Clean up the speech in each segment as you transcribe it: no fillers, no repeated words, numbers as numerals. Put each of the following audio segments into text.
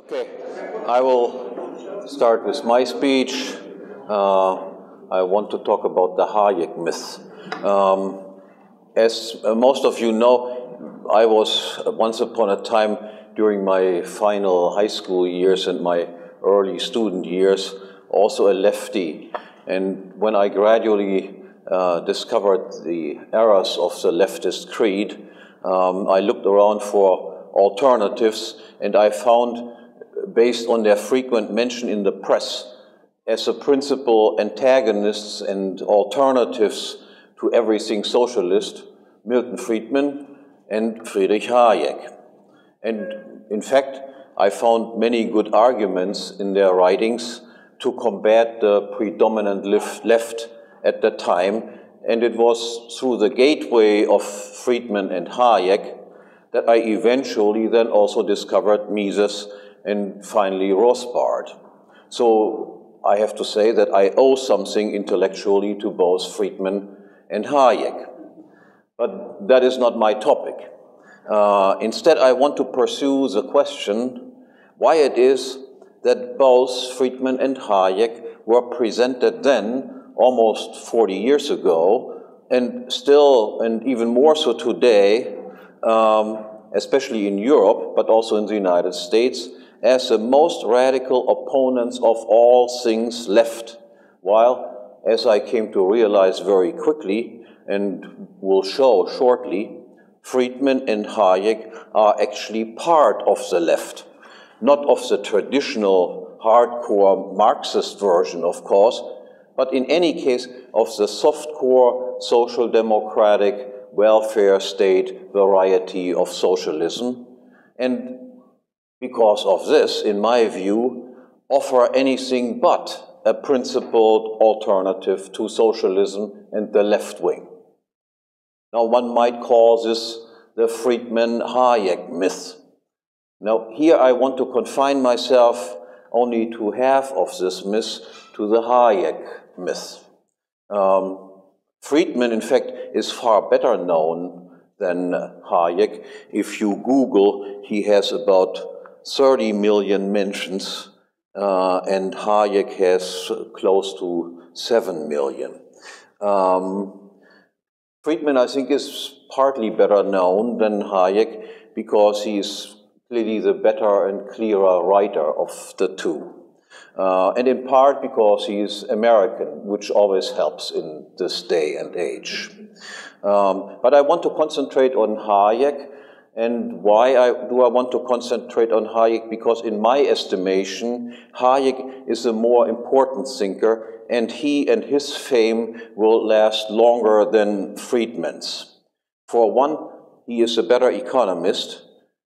Okay, I will start with my speech. I want to talk about the Hayek myth. As most of you know, I was once upon a time during my final high school years and my early student years also a lefty. And when I gradually discovered the errors of the leftist creed, I looked around for alternatives, and I found, based on their frequent mention in the press, as a principal antagonists and alternatives to everything socialist, Milton Friedman and Friedrich Hayek. And in fact, I found many good arguments in their writings to combat the predominant left at the time, and it was through the gateway of Friedman and Hayek that I eventually then also discovered Mises and finally Rothbard. So I have to say that I owe something intellectually to both Friedman and Hayek. But that is not my topic. Instead, I want to pursue the question why it is that both Friedman and Hayek were presented then, almost 40 years ago, and still, and even more so today, especially in Europe, but also in the United States, as the most radical opponents of all things left, while, as I came to realize very quickly, and will show shortly, Friedman and Hayek are actually part of the left, not of the traditional hardcore Marxist version, of course, but in any case of the soft-core social democratic welfare state variety of socialism, and because of this, in my view, offer anything but a principled alternative to socialism and the left wing. Now, one might call this the Friedman-Hayek myth. Now, here I want to confine myself only to half of this myth, to the Hayek myth. Friedman, in fact, is far better known than Hayek. If you Google, he has about 30 million mentions, and Hayek has close to 7 million. Friedman, I think, is partly better known than Hayek because he's clearly the better and clearer writer of the two. And in part because he's American, which always helps in this day and age. But I want to concentrate on Hayek. And why do I want to concentrate on Hayek? Because in my estimation, Hayek is a more important thinker, and he and his fame will last longer than Friedman's. For one, he is a better economist,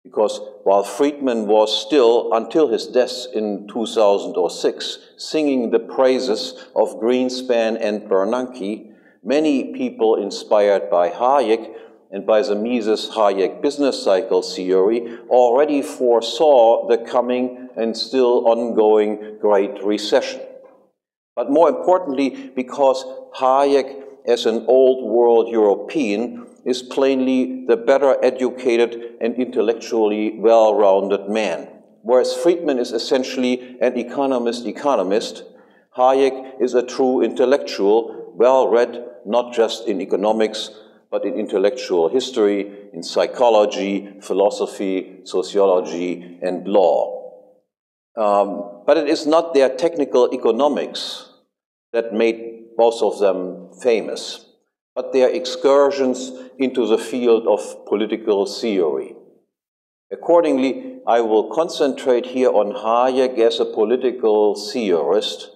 because while Friedman was still, until his death in 2006, singing the praises of Greenspan and Bernanke, many people inspired by Hayek and by the Mises-Hayek business cycle theory already foresaw the coming and still ongoing Great Recession. But more importantly, because Hayek, as an old world European, is plainly the better educated and intellectually well-rounded man. Whereas Friedman is essentially an economist, Hayek is a true intellectual, well-read not just in economics, but in intellectual history, in psychology, philosophy, sociology, and law. But it is not their technical economics that made both of them famous, but their excursions into the field of political theory. Accordingly, I will concentrate here on Hayek as a political theorist,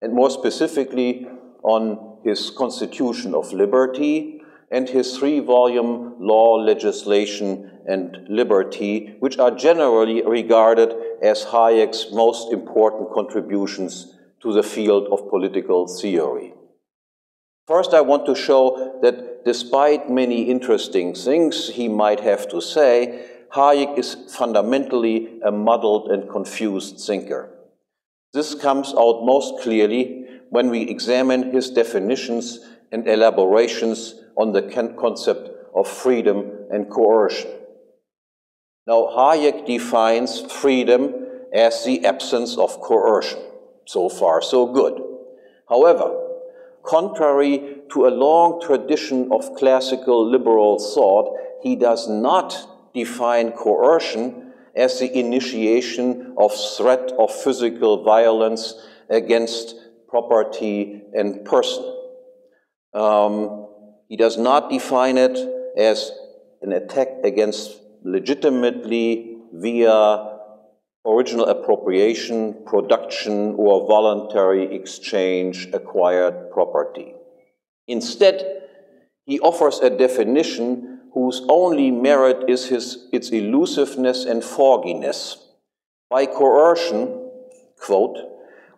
and more specifically on his Constitution of Liberty and his 3-volume Law, Legislation, and Liberty, which are generally regarded as Hayek's most important contributions to the field of political theory. First, I want to show that despite many interesting things he might have to say, Hayek is fundamentally a muddled and confused thinker. This comes out most clearly when we examine his definitions and elaborations on the concept of freedom and coercion. Now, Hayek defines freedom as the absence of coercion. So far, so good. However, contrary to a long tradition of classical liberal thought, he does not define coercion as the initiation of threat of physical violence against property and person. He does not define it as an attack against legitimately via original appropriation, production, or voluntary exchange acquired property. Instead, he offers a definition whose only merit is its elusiveness and fogginess. By coercion, quote,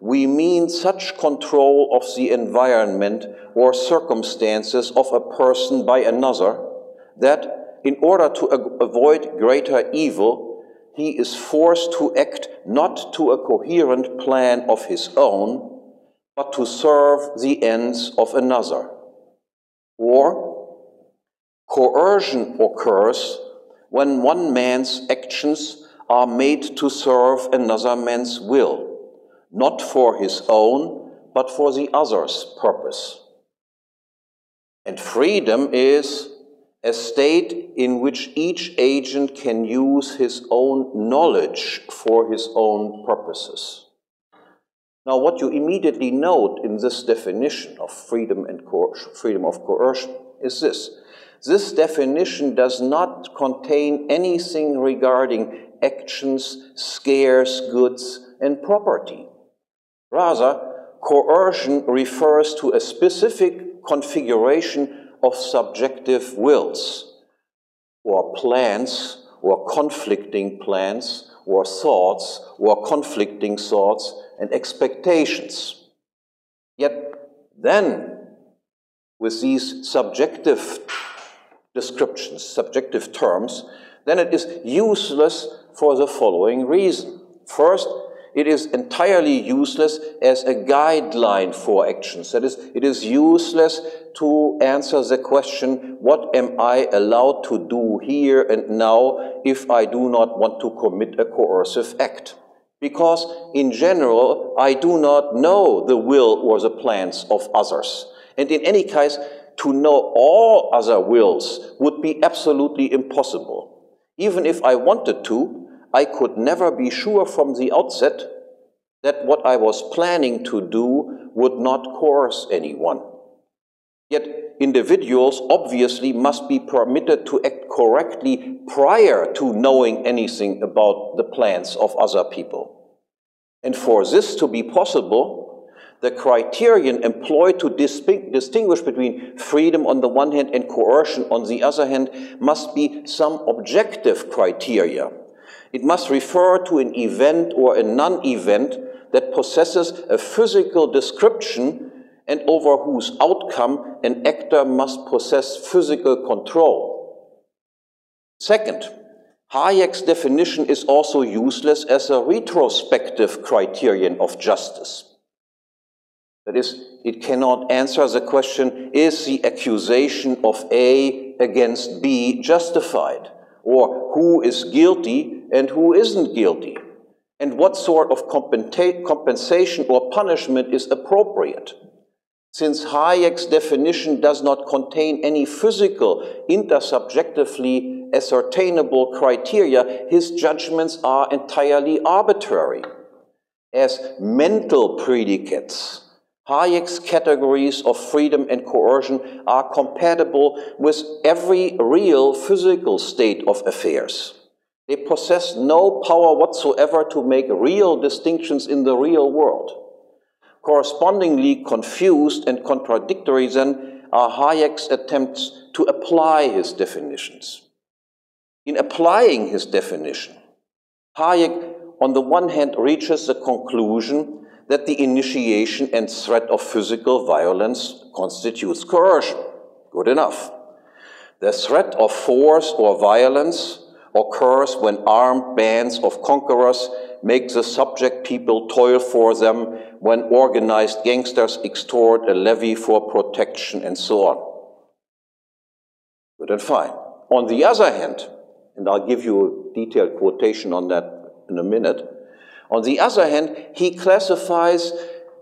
we mean such control of the environment or circumstances of a person by another that, in order to avoid greater evil, he is forced to act not to a coherent plan of his own, but to serve the ends of another. Or, coercion occurs when one man's actions are made to serve another man's will, not for his own, but for the other's purpose. And freedom is a state in which each agent can use his own knowledge for his own purposes. Now, what you immediately note in this definition of freedom and freedom of coercion is this. This definition does not contain anything regarding actions, scarce goods, and property. Rather, coercion refers to a specific configuration of subjective wills, or plans, or conflicting plans, or thoughts, or conflicting thoughts, and expectations. Yet then, with these subjective descriptions, subjective terms, then it is useless for the following reason. First, it is entirely useless as a guideline for actions. That is, it is useless to answer the question, what am I allowed to do here and now if I do not want to commit a coercive act? Because, in general, I do not know the will or the plans of others. And in any case, to know all other wills would be absolutely impossible. Even if I wanted to, I could never be sure from the outset that what I was planning to do would not coerce anyone. Yet individuals obviously must be permitted to act correctly prior to knowing anything about the plans of other people. And for this to be possible, the criterion employed to distinguish between freedom on the one hand and coercion on the other hand must be some objective criteria. It must refer to an event or a non-event that possesses a physical description and over whose outcome an actor must possess physical control. Second, Hayek's definition is also useless as a retrospective criterion of justice. That is, it cannot answer the question, is the accusation of A against B justified? Or who is guilty and who isn't guilty? And what sort of compensation or punishment is appropriate? Since Hayek's definition does not contain any physical, intersubjectively ascertainable criteria, his judgments are entirely arbitrary. As mental predicates, Hayek's categories of freedom and coercion are compatible with every real physical state of affairs. They possess no power whatsoever to make real distinctions in the real world. Correspondingly confused and contradictory then are Hayek's attempts to apply his definitions. In applying his definition, Hayek on the one hand reaches the conclusion that the initiation and threat of physical violence constitutes coercion. Good enough. The threat of force or violence occurs when armed bands of conquerors make the subject people toil for them, when organized gangsters extort a levy for protection, and so on. Good and fine. On the other hand, and I'll give you a detailed quotation on that in a minute, On the other hand, he classifies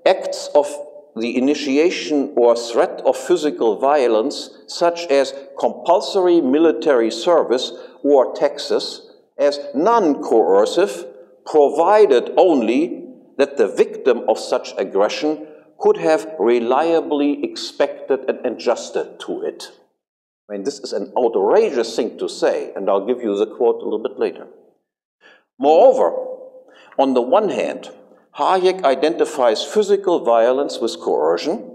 acts of the initiation or threat of physical violence, such as compulsory military service or taxes, as non-coercive, provided only that the victim of such aggression could have reliably expected and adjusted to it. I mean, this is an outrageous thing to say, and I'll give you the quote a little bit later. Moreover, on the one hand, Hayek identifies physical violence with coercion.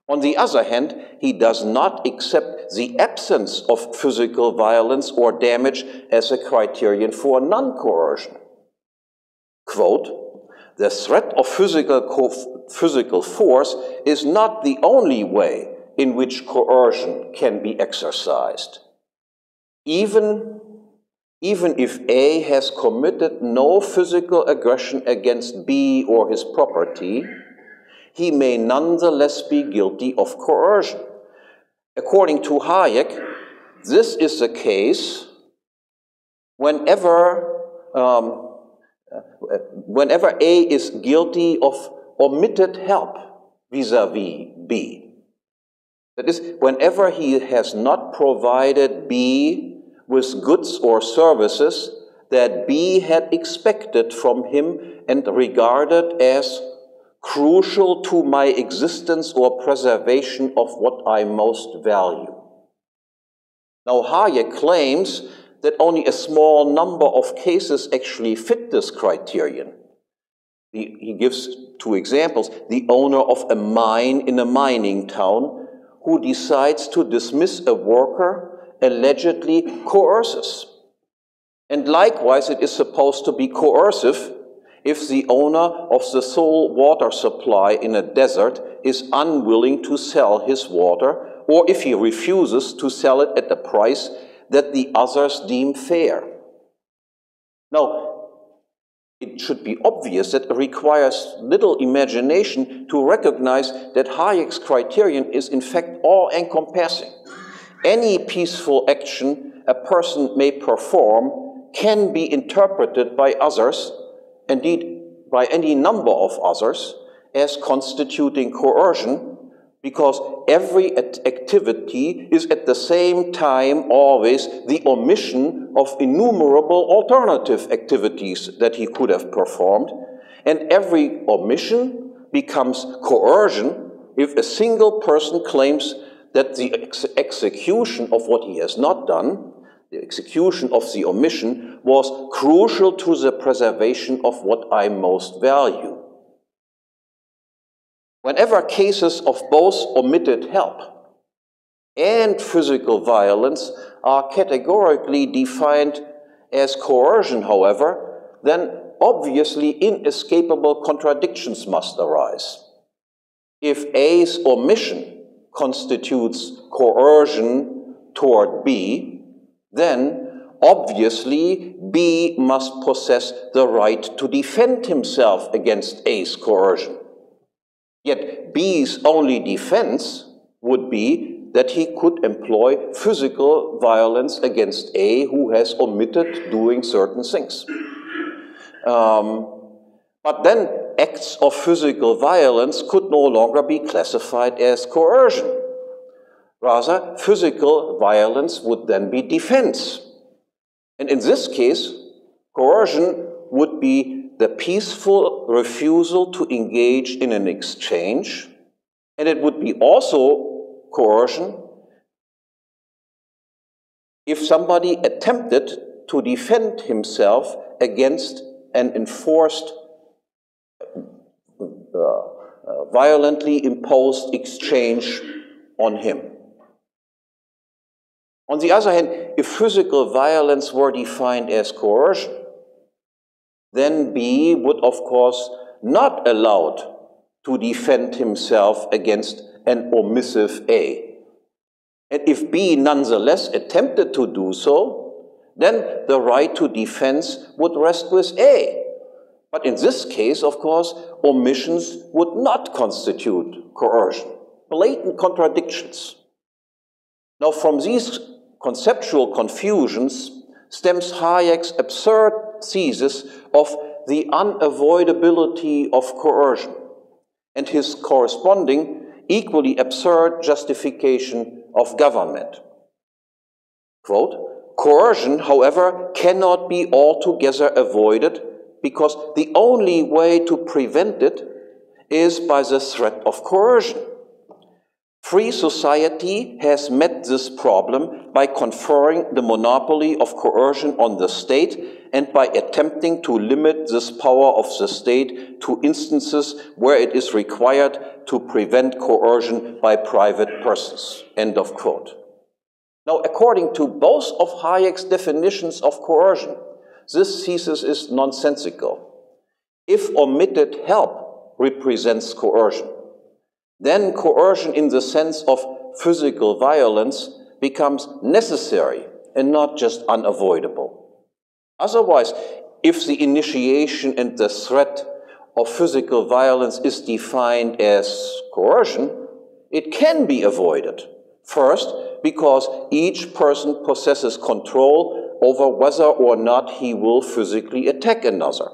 On the other hand, he does not accept the absence of physical violence or damage as a criterion for non-coercion. Quote, "The threat of physical force is not the only way in which coercion can be exercised. Even if A has committed no physical aggression against B or his property, he may nonetheless be guilty of coercion. According to Hayek, this is the case whenever A is guilty of omitted help vis-à-vis B. That is, whenever he has not provided B with goods or services that B had expected from him and regarded as crucial to my existence or preservation of what I most value." Now, Hayek claims that only a small number of cases actually fit this criterion. He gives two examples. The owner of a mine in a mining town who decides to dismiss a worker allegedly coerces. And likewise, it is supposed to be coercive if the owner of the sole water supply in a desert is unwilling to sell his water, or if he refuses to sell it at the price that the others deem fair. Now, it should be obvious that it requires little imagination to recognize that Hayek's criterion is in fact all-encompassing. Any peaceful action a person may perform can be interpreted by others, indeed by any number of others, as constituting coercion, because every activity is at the same time always the omission of innumerable alternative activities that he could have performed, and every omission becomes coercion if a single person claims that the execution of what he has not done, the execution of the omission, was crucial to the preservation of what I most value. Whenever cases of both omitted help and physical violence are categorically defined as coercion, however, then obviously inescapable contradictions must arise. If A's omission constitutes coercion toward B, then obviously B must possess the right to defend himself against A's coercion. Yet B's only defense would be that he could employ physical violence against A, who has omitted doing certain things. But then acts of physical violence could no longer be classified as coercion. Rather, physical violence would then be defense. And in this case, coercion would be the peaceful refusal to engage in an exchange, and it would be also coercion if somebody attempted to defend himself against an enforced, violently imposed exchange on him. On the other hand, if physical violence were defined as coercion, then B would, of course, not allowed to defend himself against an omissive A. And if B nonetheless attempted to do so, then the right to defense would rest with A. But in this case, of course, omissions would not constitute coercion. Blatant contradictions. Now, from these conceptual confusions stems Hayek's absurd thesis of the unavoidability of coercion and his corresponding, equally absurd justification of government. Quote, coercion, however, cannot be altogether avoided because the only way to prevent it is by the threat of coercion. Free society has met this problem by conferring the monopoly of coercion on the state and by attempting to limit this power of the state to instances where it is required to prevent coercion by private persons. End of quote. Now, according to both of Hayek's definitions of coercion, this thesis is nonsensical. If omitted help represents coercion, then coercion in the sense of physical violence becomes necessary and not just unavoidable. Otherwise, if the initiation and the threat of physical violence is defined as coercion, it can be avoided. First, because each person possesses control over whether or not he will physically attack another.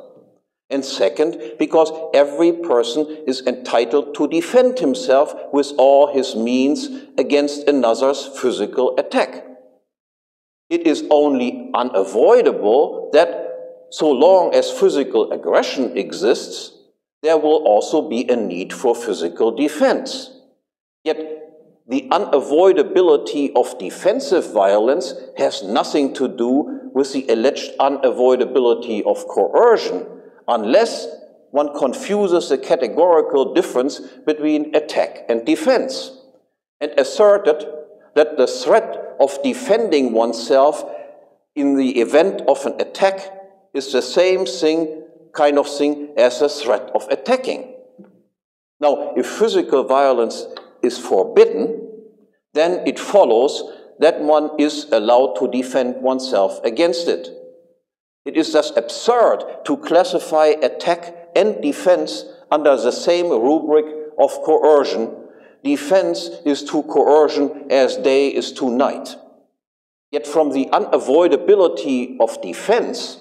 And second, because every person is entitled to defend himself with all his means against another's physical attack. It is only unavoidable that so long as physical aggression exists, there will also be a need for physical defense. Yet, the unavoidability of defensive violence has nothing to do with the alleged unavoidability of coercion, unless one confuses the categorical difference between attack and defense, and asserted that the threat of defending oneself in the event of an attack is the same kind of thing as the threat of attacking. Now, if physical violence is forbidden, then it follows that one is allowed to defend oneself against it. It is thus absurd to classify attack and defense under the same rubric of coercion. Defense is to coercion as day is to night. Yet from the unavoidability of defense,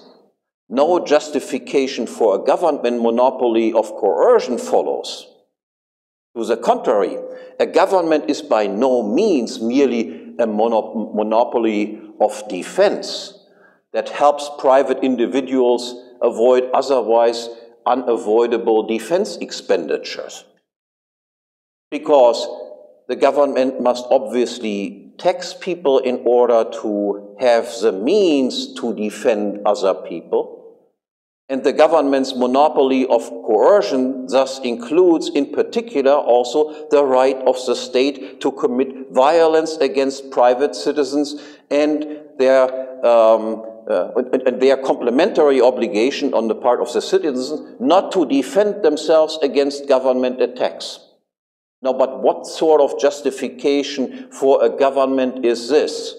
no justification for a government monopoly of coercion follows. To the contrary, a government is by no means merely a monopoly of defense that helps private individuals avoid otherwise unavoidable defense expenditures. Because the government must obviously tax people in order to have the means to defend other people. And the government's monopoly of coercion thus includes, in particular, also the right of the state to commit violence against private citizens and their complementary obligation on the part of the citizens not to defend themselves against government attacks. Now, but what sort of justification for a government is this?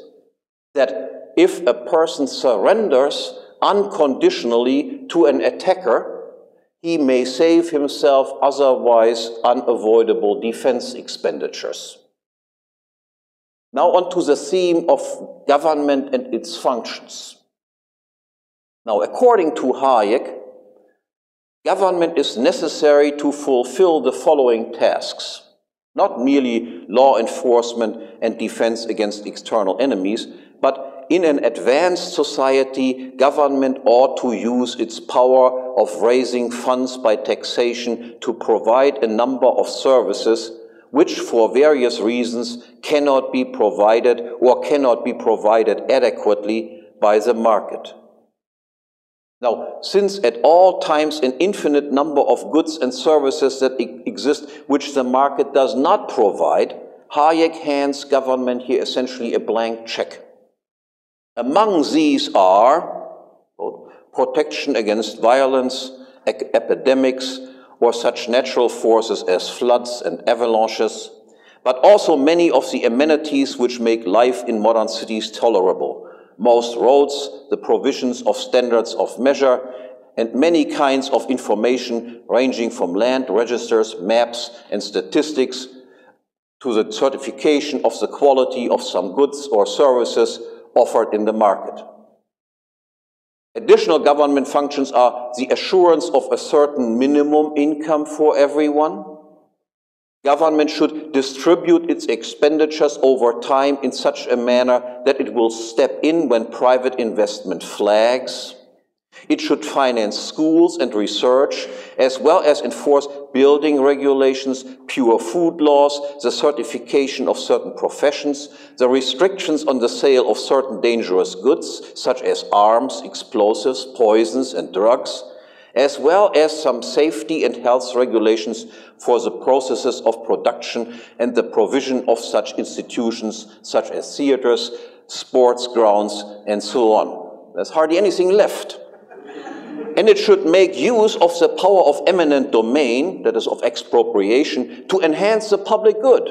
That if a person surrenders unconditionally to an attacker, he may save himself otherwise unavoidable defense expenditures. Now on to the theme of government and its functions. Now, according to Hayek, government is necessary to fulfill the following tasks. Not merely law enforcement and defense against external enemies, but in an advanced society, government ought to use its power of raising funds by taxation to provide a number of services which, for various reasons, cannot be provided or cannot be provided adequately by the market. Now, since at all times an infinite number of goods and services that exist which the market does not provide, Hayek hands government here essentially a blank check. Among these are protection against violence, epidemics, or such natural forces as floods and avalanches, but also many of the amenities which make life in modern cities tolerable. Most roads, the provisions of standards of measure, and many kinds of information ranging from land registers, maps, and statistics to the certification of the quality of some goods or services offered in the market. Additional government functions are the assurance of a certain minimum income for everyone. Government should distribute its expenditures over time in such a manner that it will step in when private investment flags. It should finance schools and research, as well as enforce building regulations, pure food laws, the certification of certain professions, the restrictions on the sale of certain dangerous goods, such as arms, explosives, poisons, and drugs, as well as some safety and health regulations for the processes of production and the provision of such institutions, such as theaters, sports grounds, and so on. There's hardly anything left. And it should make use of the power of eminent domain, that is of expropriation, to enhance the public good.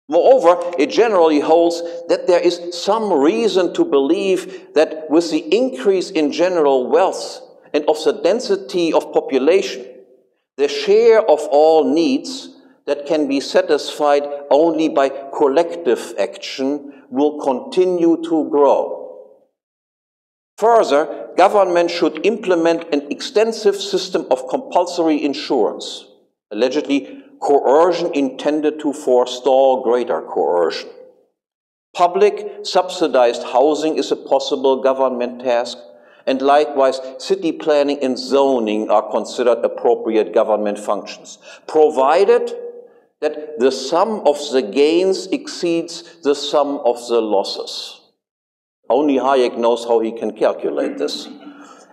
Moreover, it generally holds that there is some reason to believe that with the increase in general wealth and of the density of population, the share of all needs that can be satisfied only by collective action will continue to grow. Further, government should implement an extensive system of compulsory insurance, allegedly coercion intended to forestall greater coercion. Public subsidized housing is a possible government task, and likewise city planning and zoning are considered appropriate government functions, provided that the sum of the gains exceeds the sum of the losses. Only Hayek knows how he can calculate this.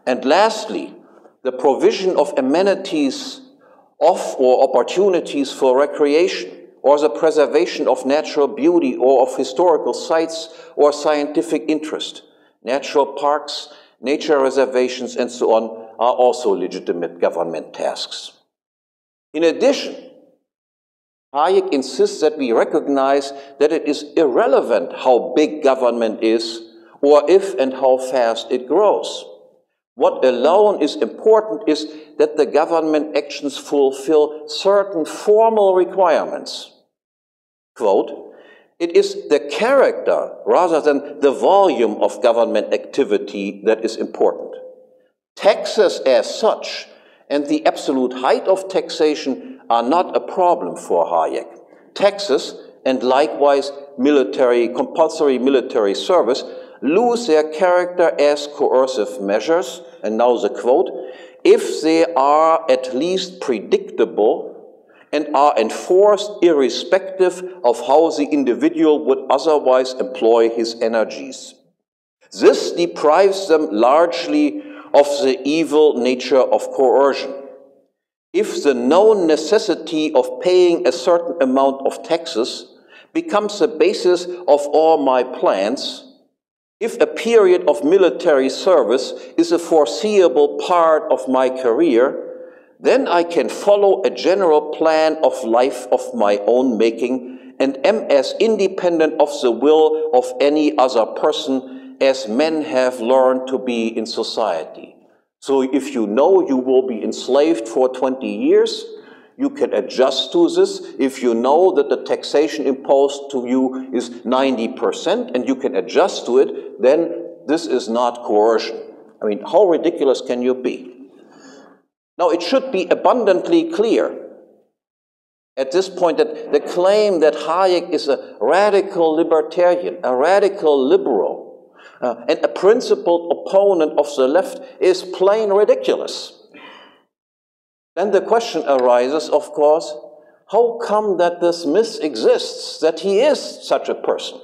And lastly, the provision of amenities or opportunities for recreation, or the preservation of natural beauty or of historical sites or scientific interest, natural parks, nature reservations, and so on, are also legitimate government tasks. In addition, Hayek insists that we recognize that it is irrelevant how big government is or if and how fast it grows. What alone is important is that the government actions fulfill certain formal requirements. Quote, "It is the character rather than the volume of government activity that is important. Taxes as such and the absolute height of taxation are not a problem for Hayek. Taxes and likewise compulsory military service lose their character as coercive measures," and now the quote, "if they are at least predictable and are enforced irrespective of how the individual would otherwise employ his energies. This deprives them largely of the evil nature of coercion. If the known necessity of paying a certain amount of taxes becomes the basis of all my plans, if a period of military service is a foreseeable part of my career, then I can follow a general plan of life of my own making and am as independent of the will of any other person as men have learned to be in society." So if you know you will be enslaved for 20 years, you can adjust to this. If you know that the taxation imposed to you is 90% and you can adjust to it, then this is not coercion. I mean, how ridiculous can you be? Now, it should be abundantly clear at this point that the claim that Hayek is a radical libertarian, a radical liberal, and a principled opponent of the left is plain ridiculous. Then the question arises, of course, how come that this myth exists, that he is such a person?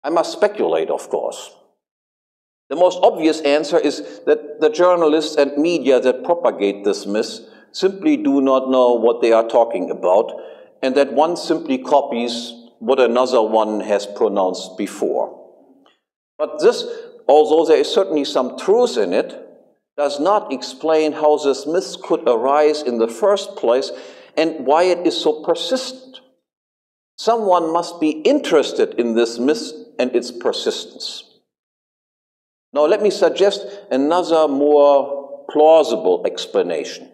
I must speculate, of course. The most obvious answer is that the journalists and media that propagate this myth simply do not know what they are talking about, and that one simply copies what another one has pronounced before. But this, although there is certainly some truth in it, does not explain how this myth could arise in the first place and why it is so persistent. Someone must be interested in this myth and its persistence. Now let me suggest another more plausible explanation.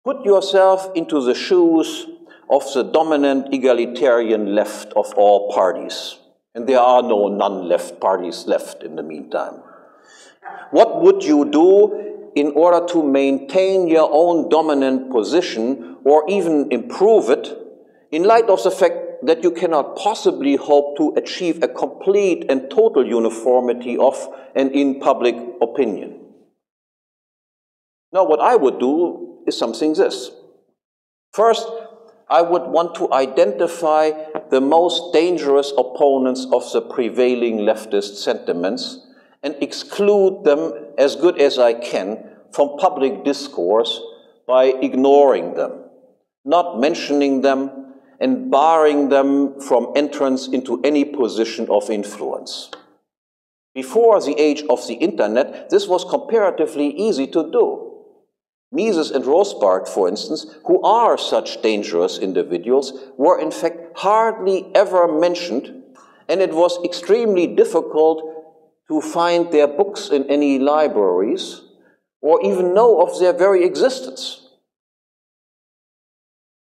Put yourself into the shoes of the dominant egalitarian left of all parties. And there are no non-left parties left in the meantime. What would you do in order to maintain your own dominant position or even improve it in light of the fact that you cannot possibly hope to achieve a complete and total uniformity of and in public opinion? Now, what I would do is something this. First, I would want to identify the most dangerous opponents of the prevailing leftist sentiments and exclude them as good as I can from public discourse by ignoring them, not mentioning them, and barring them from entrance into any position of influence. Before the age of the internet, this was comparatively easy to do. Mises and Rothbard, for instance, who are such dangerous individuals, were in fact hardly ever mentioned, and it was extremely difficult to find their books in any libraries or even know of their very existence.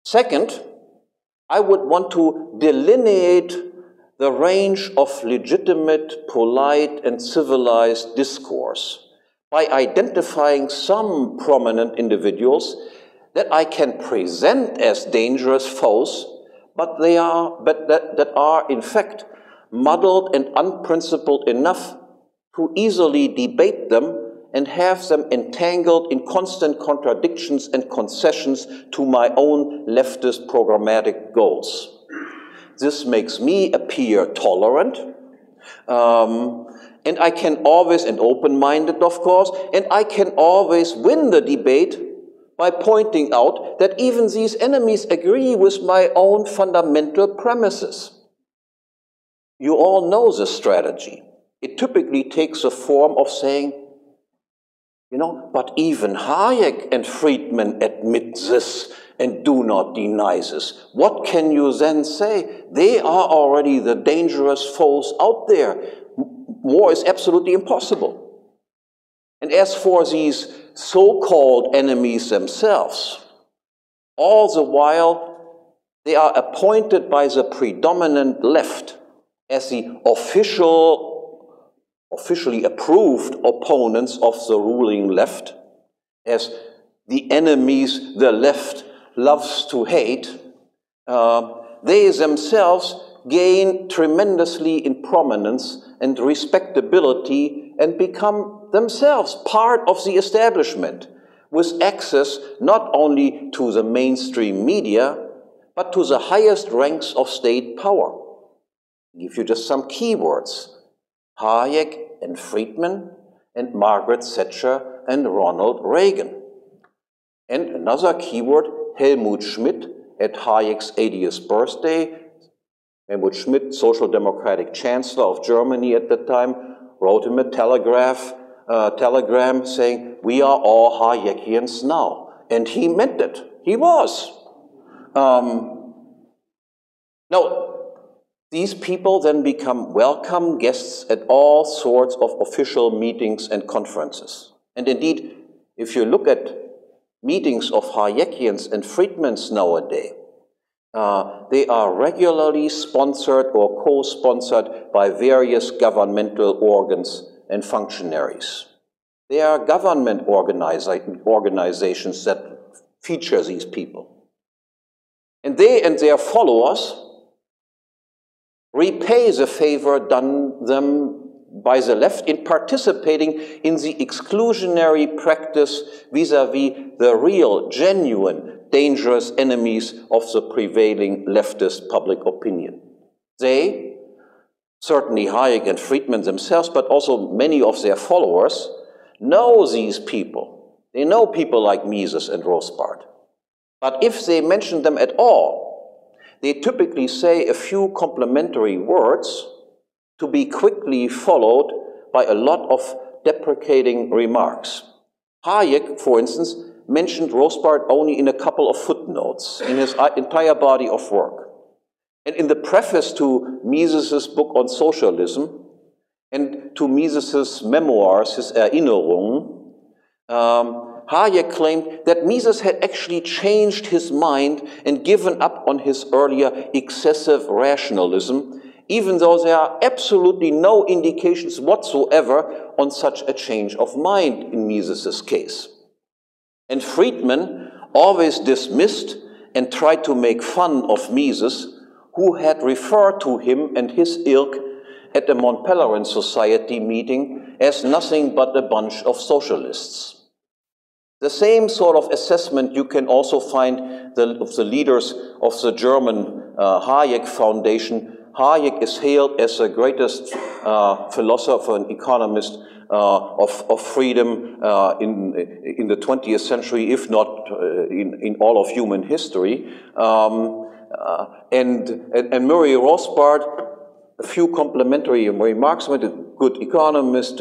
Second, I would want to delineate the range of legitimate, polite, and civilized discourse by identifying some prominent individuals that I can present as dangerous foes, but that are in fact muddled and unprincipled enough to easily debate them and have them entangled in constant contradictions and concessions to my own leftist programmatic goals. This makes me appear tolerant, and I can always, and open-minded of course, and I can always win the debate by pointing out that even these enemies agree with my own fundamental premises. You all know this strategy. It typically takes the form of saying, you know, but even Hayek and Friedman admit this and do not deny this. What can you then say? They are already the dangerous foes out there. More is absolutely impossible. And as for these so-called enemies themselves, all the while they are appointed by the predominant left as the officially approved opponents of the ruling left, as the enemies the left loves to hate. They themselves gain tremendously in prominence and respectability and become themselves part of the establishment, with access not only to the mainstream media, but to the highest ranks of state power. I'll give you just some keywords: Hayek and Friedman and Margaret Thatcher and Ronald Reagan. And another keyword, Helmut Schmidt at Hayek's 80th birthday. Helmut Schmidt, Social Democratic Chancellor of Germany at the time, wrote him a telegram saying, "We are all Hayekians now." And he meant it. He was. Now, these people then become welcome guests at all sorts of official meetings and conferences. And indeed, if you look at meetings of Hayekians and Friedmans nowadays, they are regularly sponsored or co-sponsored by various governmental organs and functionaries. They are government organizations that feature these people. And they and their followers repay the favor done them by the left in participating in the exclusionary practice vis-à-vis the real, genuine, dangerous enemies of the prevailing leftist public opinion. They, certainly Hayek and Friedman themselves, but also many of their followers, know these people. They know people like Mises and Rothbard. But if they mention them at all, they typically say a few complimentary words to be quickly followed by a lot of deprecating remarks. Hayek, for instance, mentioned Rothbard only in a couple of footnotes in his entire body of work. And in the preface to Mises' book on socialism and to Mises' memoirs, his Erinnerungen, Hayek claimed that Mises had actually changed his mind and given up on his earlier excessive rationalism even though there are absolutely no indications whatsoever on such a change of mind in Mises's case. And Friedman always dismissed and tried to make fun of Mises, who had referred to him and his ilk at the Mont Pelerin Society meeting as nothing but a bunch of socialists. The same sort of assessment you can also find of the leaders of the German Hayek Foundation. Hayek is hailed as the greatest philosopher and economist of freedom in the 20th century, if not in all of human history. And Murray Rothbard, a few complimentary remarks, a good economist,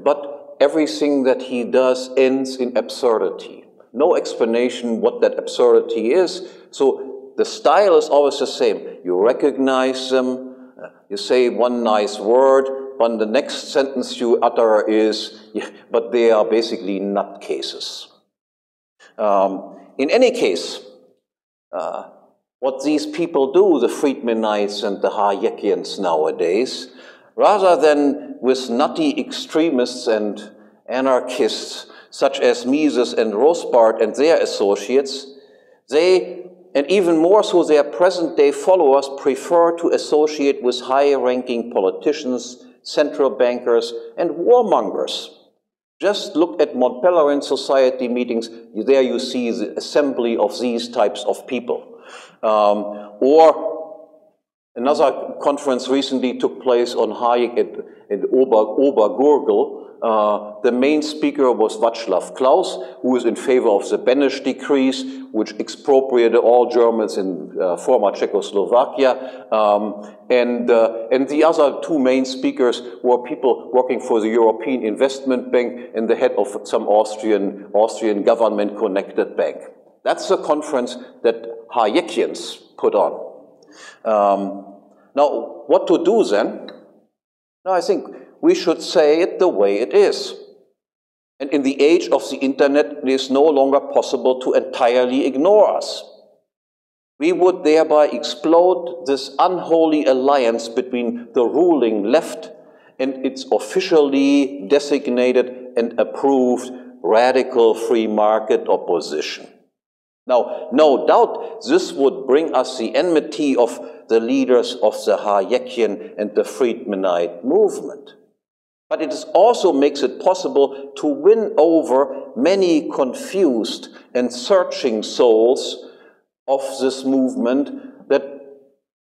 but everything that he does ends in absurdity. No explanation what that absurdity is. So the style is always the same. You recognize them, you say one nice word, but the next sentence you utter is, yeah, but they are basically nutcases. In any case, what these people do, the Friedmanites and the Hayekians nowadays, rather than with nutty extremists and anarchists such as Mises and Rothbard and their associates, they, and even more so their present-day followers, prefer to associate with high-ranking politicians, central bankers, and warmongers. Just look at Mont Pelerin Society meetings. There you see the assembly of these types of people. Or another conference recently took place on Hayek at Obergurgl. The main speaker was Václav Klaus, who is in favor of the Beneš decrees, which expropriated all Germans in former Czechoslovakia. And the other two main speakers were people working for the European Investment Bank and the head of some Austrian government-connected bank. That's the conference that Hayekians put on. Now, what to do then? Now, I think we should say it the way it is. And in the age of the internet, it is no longer possible to entirely ignore us. We would thereby explode this unholy alliance between the ruling left and its officially designated and approved radical free market opposition. Now, no doubt this would bring us the enmity of the leaders of the Hayekian and the Friedmanite movement. But it also makes it possible to win over many confused and searching souls of this movement that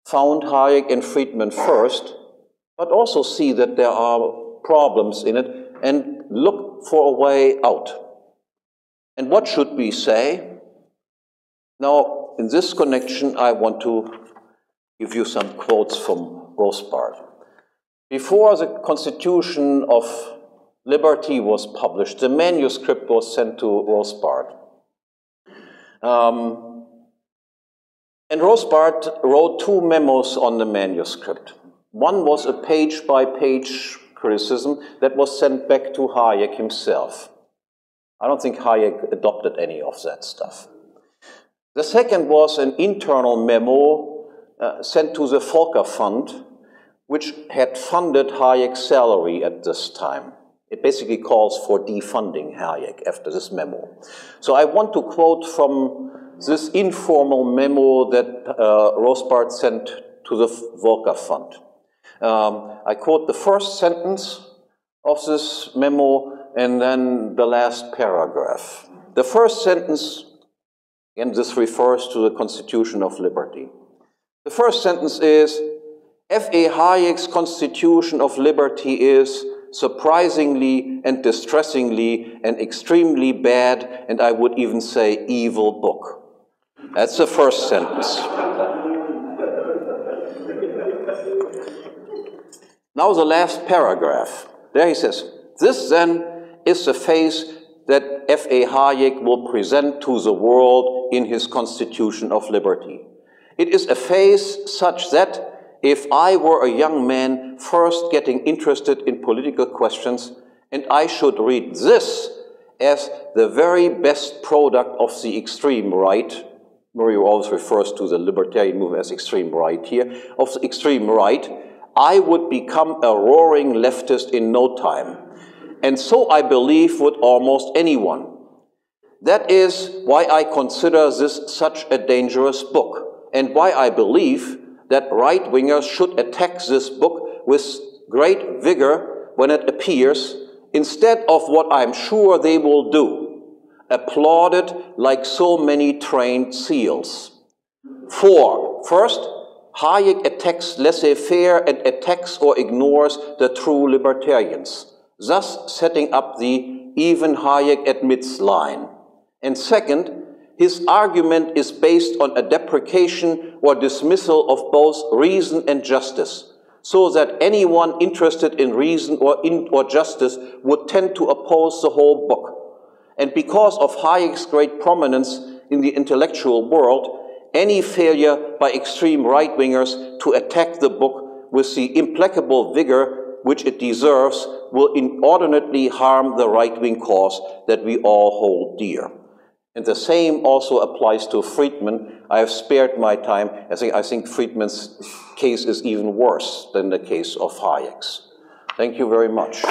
found Hayek and Friedman first, but also see that there are problems in it and look for a way out. And what should we say? Now, in this connection, I want to give you some quotes from Rothbard. Before the Constitution of Liberty was published, the manuscript was sent to Rothbard. And Rothbard wrote two memos on the manuscript. One was a page-by-page criticism that was sent back to Hayek himself. I don't think Hayek adopted any of that stuff. The second was an internal memo sent to the Volker Fund, which had funded Hayek's salary at this time. It basically calls for defunding Hayek after this memo. So I want to quote from this informal memo that Rothbard sent to the Volker Fund. I quote the first sentence of this memo and then the last paragraph. The first sentence, and this refers to the Constitution of Liberty. The first sentence is, F.A. Hayek's Constitution of Liberty is surprisingly and distressingly an extremely bad, and I would even say evil book. That's the first sentence. Now the last paragraph. There he says, this then is the face that F.A. Hayek will present to the world in his Constitution of Liberty. It is a face such that, if I were a young man first getting interested in political questions, and I should read this as the very best product of the extreme right, Murray always refers to the libertarian movement as extreme right here, of the extreme right, I would become a roaring leftist in no time. And so I believe would almost anyone. That is why I consider this such a dangerous book, and why I believe that right-wingers should attack this book with great vigor when it appears, instead of what I'm sure they will do, applaud it like so many trained seals. First, Hayek attacks laissez-faire and attacks or ignores the true libertarians, thus setting up the even Hayek admits line. And second, his argument is based on a deprecation or dismissal of both reason and justice, so that anyone interested in reason or justice would tend to oppose the whole book. And because of Hayek's great prominence in the intellectual world, any failure by extreme right-wingers to attack the book with the implacable vigor which it deserves will inordinately harm the right-wing cause that we all hold dear. And the same also applies to Friedman. I have spared my time. I think Friedman's case is even worse than the case of Hayek's. Thank you very much.